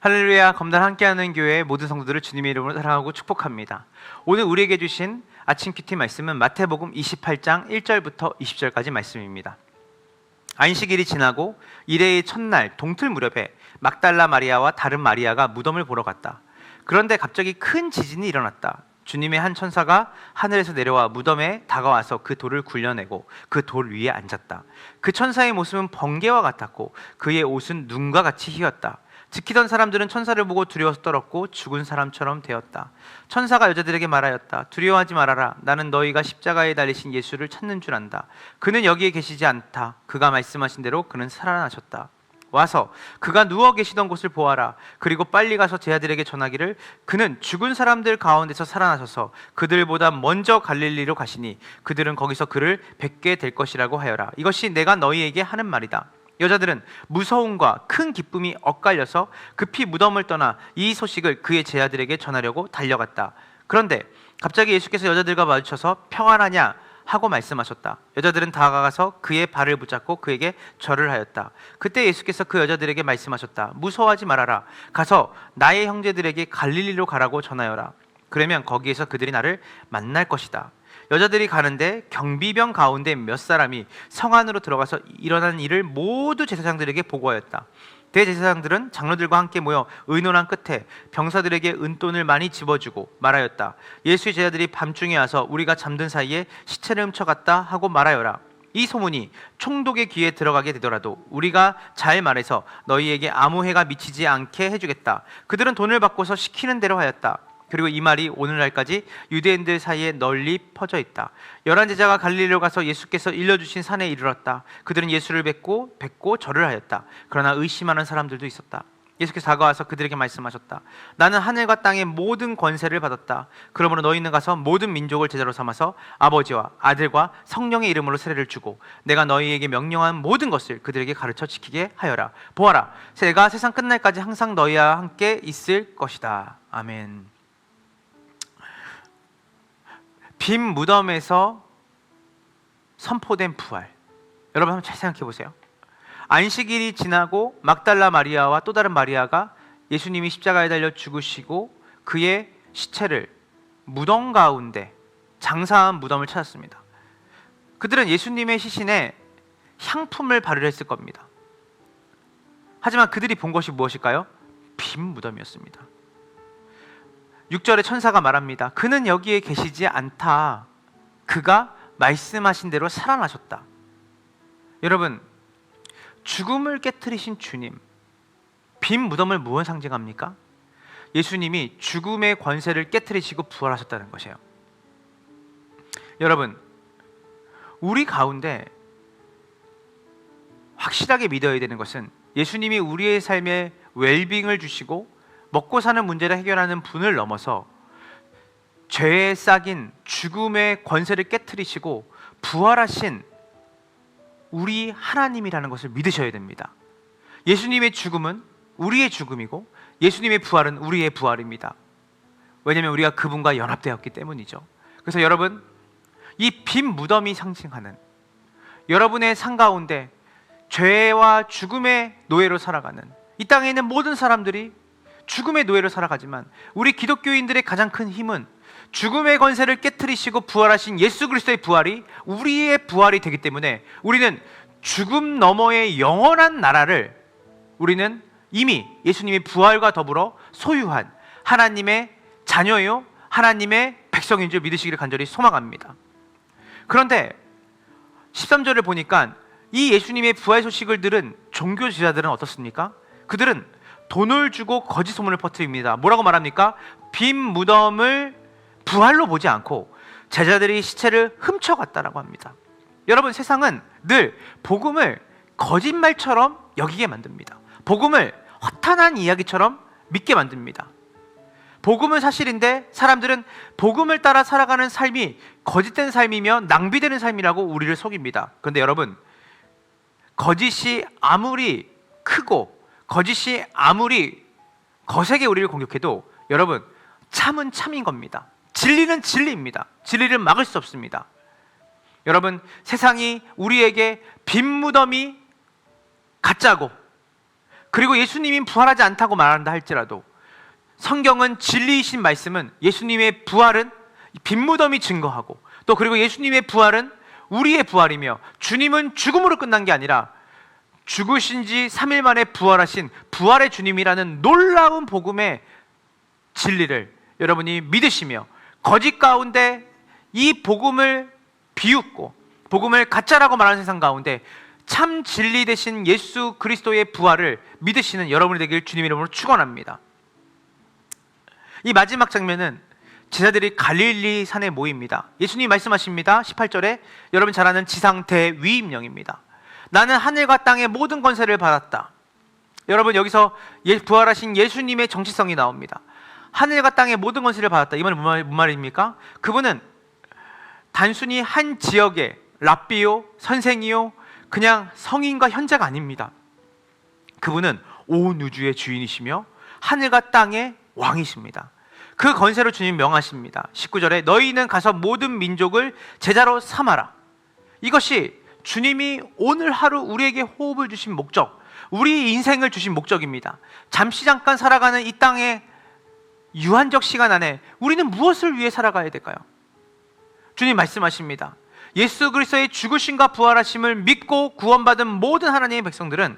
할렐루야, 검단 함께하는 교회의 모든 성도들을 주님의 이름으로 사랑하고 축복합니다. 오늘 우리에게 주신 아침 큐티 말씀은 마태복음 28장 1절부터 20절까지 말씀입니다. 안식일이 지나고 일해의 첫날 동틀 무렵에 막달라 마리아와 다른 마리아가 무덤을 보러 갔다. 그런데 갑자기 큰 지진이 일어났다. 주님의 한 천사가 하늘에서 내려와 무덤에 다가와서 그 돌을 굴려내고 그 돌 위에 앉았다. 그 천사의 모습은 번개와 같았고 그의 옷은 눈과 같이 희었다. 지키던 사람들은 천사를 보고 두려워서 떨었고 죽은 사람처럼 되었다. 천사가 여자들에게 말하였다. 두려워하지 말아라. 나는 너희가 십자가에 달리신 예수를 찾는 줄 안다. 그는 여기에 계시지 않다. 그가 말씀하신 대로 그는 살아나셨다. 와서 그가 누워 계시던 곳을 보아라. 그리고 빨리 가서 제 아들에게 전하기를 그는 죽은 사람들 가운데서 살아나셔서 그들보다 먼저 갈릴리로 가시니 그들은 거기서 그를 뵙게 될 것이라고 하여라. 이것이 내가 너희에게 하는 말이다. 여자들은 무서움과 큰 기쁨이 엇갈려서 급히 무덤을 떠나 이 소식을 그의 제자들에게 전하려고 달려갔다. 그런데 갑자기 예수께서 여자들과 마주쳐서 평안하냐 하고 말씀하셨다. 여자들은 다가가서 그의 발을 붙잡고 그에게 절을 하였다. 그때 예수께서 그 여자들에게 말씀하셨다. 무서워하지 말아라. 가서 나의 형제들에게 갈릴리로 가라고 전하여라. 그러면 거기에서 그들이 나를 만날 것이다. 여자들이 가는데 경비병 가운데 몇 사람이 성 안으로 들어가서 일어난 일을 모두 제사장들에게 보고하였다. 대제사장들은 장로들과 함께 모여 의논한 끝에 병사들에게 은돈을 많이 집어주고 말하였다. 예수의 제자들이 밤중에 와서 우리가 잠든 사이에 시체를 훔쳐갔다 하고 말하여라. 이 소문이 총독의 귀에 들어가게 되더라도 우리가 잘 말해서 너희에게 아무 해가 미치지 않게 해주겠다. 그들은 돈을 받고서 시키는 대로 하였다. 그리고 이 말이 오늘날까지 유대인들 사이에 널리 퍼져 있다. 11 제자가 갈릴리로 가서 예수께서 일러주신 산에 이르렀다. 그들은 예수를 뵙고 절을 하였다. 그러나 의심하는 사람들도 있었다. 예수께서 다가와서 그들에게 말씀하셨다. 나는 하늘과 땅의 모든 권세를 받았다. 그러므로 너희는 가서 모든 민족을 제자로 삼아서 아버지와 아들과 성령의 이름으로 세례를 주고 내가 너희에게 명령한 모든 것을 그들에게 가르쳐 지키게 하여라. 보아라, 제가 세상 끝날까지 항상 너희와 함께 있을 것이다. 아멘. 빈 무덤에서 선포된 부활. 여러분 한번 잘 생각해 보세요. 안식일이 지나고 막달라 마리아와 또 다른 마리아가 예수님이 십자가에 달려 죽으시고 그의 시체를 무덤 가운데 장사한 무덤을 찾았습니다. 그들은 예수님의 시신에 향품을 바르려 했을 겁니다. 하지만 그들이 본 것이 무엇일까요? 빈 무덤이었습니다. 6절에 천사가 말합니다. 그는 여기에 계시지 않다. 그가 말씀하신 대로 살아나셨다. 여러분, 죽음을 깨트리신 주님, 빈 무덤을 무엇 상징합니까? 예수님이 죽음의 권세를 깨트리시고 부활하셨다는 것이에요. 여러분, 우리 가운데 확실하게 믿어야 되는 것은 예수님이 우리의 삶에 웰빙을 주시고 먹고 사는 문제를 해결하는 분을 넘어서 죄에 싹인 죽음의 권세를 깨트리시고 부활하신 우리 하나님이라는 것을 믿으셔야 됩니다. 예수님의 죽음은 우리의 죽음이고 예수님의 부활은 우리의 부활입니다. 왜냐하면 우리가 그분과 연합되었기 때문이죠. 그래서 여러분, 이 빈 무덤이 상징하는 여러분의 삶 가운데 죄와 죽음의 노예로 살아가는 이 땅에 있는 모든 사람들이 죽음의 노예로 살아가지만 우리 기독교인들의 가장 큰 힘은 죽음의 권세를 깨트리시고 부활하신 예수 그리스도의 부활이 우리의 부활이 되기 때문에 우리는 죽음 너머의 영원한 나라를 우리는 이미 예수님의 부활과 더불어 소유한 하나님의 자녀요 하나님의 백성인 줄 믿으시기를 간절히 소망합니다. 그런데 13절을 보니까 이 예수님의 부활 소식을 들은 종교 지도자들은 어떻습니까? 그들은 돈을 주고 거짓 소문을 퍼뜨립니다. 뭐라고 말합니까? 빈 무덤을 부활로 보지 않고 제자들이 시체를 훔쳐갔다라고 합니다. 여러분, 세상은 늘 복음을 거짓말처럼 여기게 만듭니다. 복음을 허탄한 이야기처럼 믿게 만듭니다. 복음은 사실인데 사람들은 복음을 따라 살아가는 삶이 거짓된 삶이며 낭비되는 삶이라고 우리를 속입니다. 그런데 여러분, 거짓이 아무리 크고 거짓이 아무리 거세게 우리를 공격해도 여러분, 참은 참인 겁니다. 진리는 진리입니다. 진리를 막을 수 없습니다. 여러분, 세상이 우리에게 빈 무덤이 가짜고 그리고 예수님이 부활하지 않다고 말한다 할지라도 성경은 진리이신 말씀은 예수님의 부활은 빈무덤이 증거하고 또 그리고 예수님의 부활은 우리의 부활이며 주님은 죽음으로 끝난 게 아니라 죽으신 지 3일 만에 부활하신 부활의 주님이라는 놀라운 복음의 진리를 여러분이 믿으시며 거짓 가운데 이 복음을 비웃고 복음을 가짜라고 말하는 세상 가운데 참 진리 되신 예수 그리스도의 부활을 믿으시는 여러분이 되길 주님의 이름으로 축원합니다. 이 마지막 장면은 제자들이 갈릴리 산에 모입니다. 예수님이 말씀하십니다. 18절에 여러분 잘 아는 지상 대위임령입니다. 나는 하늘과 땅의 모든 권세를 받았다. 여러분 여기서 부활하신 예수님의 정체성이 나옵니다. 하늘과 땅의 모든 권세를 받았다. 이 말은 무슨 말입니까? 그분은 단순히 한 지역의 랍비요, 선생이요, 그냥 성인과 현자가 아닙니다. 그분은 온 우주의 주인이시며 하늘과 땅의 왕이십니다. 그 권세로 주님 명하십니다. 19절에 너희는 가서 모든 민족을 제자로 삼아라. 이것이 주님이 오늘 하루 우리에게 호흡을 주신 목적, 우리 인생을 주신 목적입니다. 잠시 잠깐 살아가는 이 땅의 유한적 시간 안에 우리는 무엇을 위해 살아가야 될까요? 주님 말씀하십니다. 예수 그리스도의 죽으심과 부활하심을 믿고 구원받은 모든 하나님의 백성들은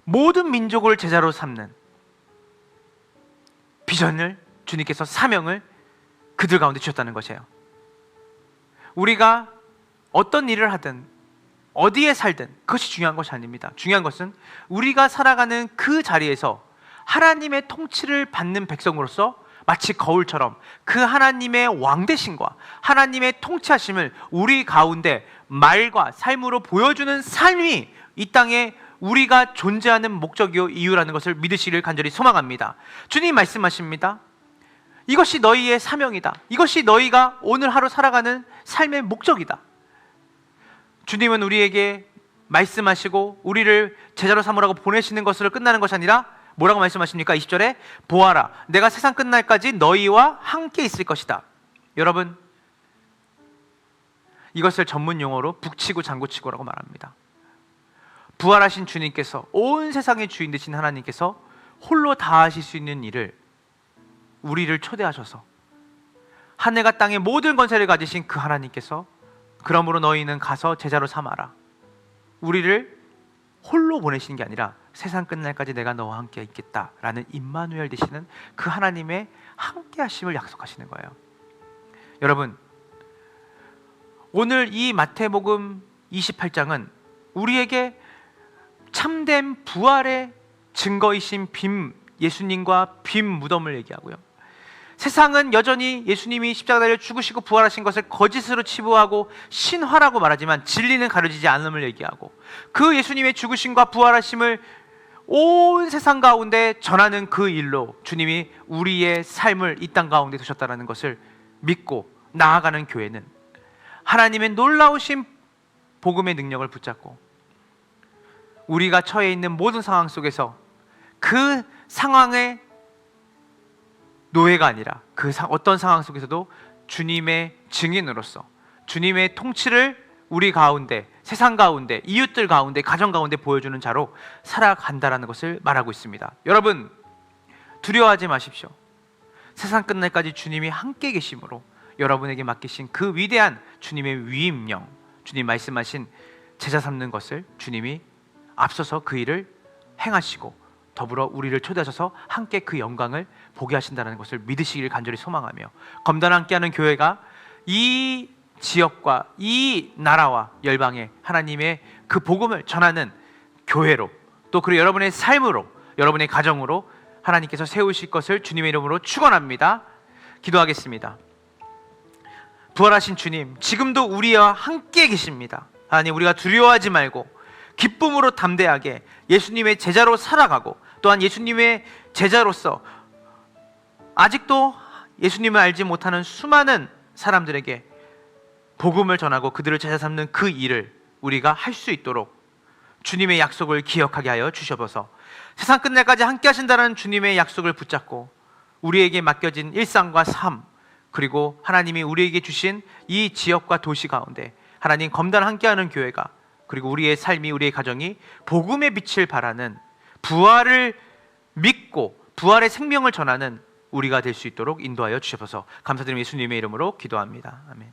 모든 민족을 제자로 삼는 비전을 주님께서 사명을 그들 가운데 주셨다는 것이에요. 우리가 어떤 일을 하든 어디에 살든 그것이 중요한 것이 아닙니다. 중요한 것은 우리가 살아가는 그 자리에서 하나님의 통치를 받는 백성으로서 마치 거울처럼 그 하나님의 왕대심과 하나님의 통치하심을 우리 가운데 말과 삶으로 보여주는 삶이 이 땅에 우리가 존재하는 목적이요 이유라는 것을 믿으시길 간절히 소망합니다. 주님 말씀하십니다. 이것이 너희의 사명이다. 이것이 너희가 오늘 하루 살아가는 삶의 목적이다. 주님은 우리에게 말씀하시고 우리를 제자로 삼으라고 보내시는 것으로 끝나는 것이 아니라 뭐라고 말씀하십니까? 20절에 보아라, 내가 세상 끝날까지 너희와 함께 있을 것이다. 여러분, 이것을 전문 용어로 북치고 장구치고라고 말합니다. 부활하신 주님께서, 온 세상의 주인 되신 하나님께서 홀로 다 하실 수 있는 일을 우리를 초대하셔서 하늘과 땅의 모든 권세를 가지신 그 하나님께서 그러므로 너희는 가서 제자로 삼아라. 우리를 홀로 보내시는 게 아니라 세상 끝날까지 내가 너와 함께 있겠다라는 임마누엘 되시는 그 하나님의 함께 하심을 약속하시는 거예요. 여러분, 오늘 이 마태복음 28장은 우리에게 참된 부활의 증거이신 예수님과 빈 무덤을 얘기하고요. 세상은 여전히 예수님이 십자가 달려 죽으시고 부활하신 것을 거짓으로 치부하고 신화라고 말하지만 진리는 가려지지 않음을 얘기하고 그 예수님의 죽으심과 부활하심을 온 세상 가운데 전하는 그 일로 주님이 우리의 삶을 이 땅 가운데 두셨다는 것을 믿고 나아가는 교회는 하나님의 놀라우신 복음의 능력을 붙잡고 우리가 처해 있는 모든 상황 속에서 그 상황의 노예가 아니라 그 어떤 상황 속에서도 주님의 증인으로서 주님의 통치를 우리 가운데, 세상 가운데, 이웃들 가운데, 가정 가운데 보여주는 자로 살아간다는 것을 말하고 있습니다. 여러분, 두려워하지 마십시오. 세상 끝날까지 주님이 함께 계심으로 여러분에게 맡기신 그 위대한 주님의 위임령, 주님 말씀하신 제자 삼는 것을 주님이 앞서서 그 일을 행하시고 더불어 우리를 초대하셔서 함께 그 영광을 보게 하신다는 것을 믿으시길 간절히 소망하며 검단 함께하는 교회가 이 지역과 이 나라와 열방에 하나님의 그 복음을 전하는 교회로 또 그리고 여러분의 삶으로 여러분의 가정으로 하나님께서 세우실 것을 주님의 이름으로 축원합니다. 기도하겠습니다. 부활하신 주님, 지금도 우리와 함께 계십니다. 하나님, 우리가 두려워하지 말고 기쁨으로 담대하게 예수님의 제자로 살아가고 또한 예수님의 제자로서 아직도 예수님을 알지 못하는 수많은 사람들에게 복음을 전하고 그들을 제자 삼는 그 일을 우리가 할 수 있도록 주님의 약속을 기억하게 하여 주셔서 세상 끝날까지 함께 하신다는 주님의 약속을 붙잡고 우리에게 맡겨진 일상과 삶 그리고 하나님이 우리에게 주신 이 지역과 도시 가운데 하나님 검단 함께하는 교회가 그리고 우리의 삶이 우리의 가정이 복음의 빛을 발하는 부활을 믿고 부활의 생명을 전하는 우리가 될 수 있도록 인도하여 주셔서 감사드리며 예수님의 이름으로 기도합니다. 아멘.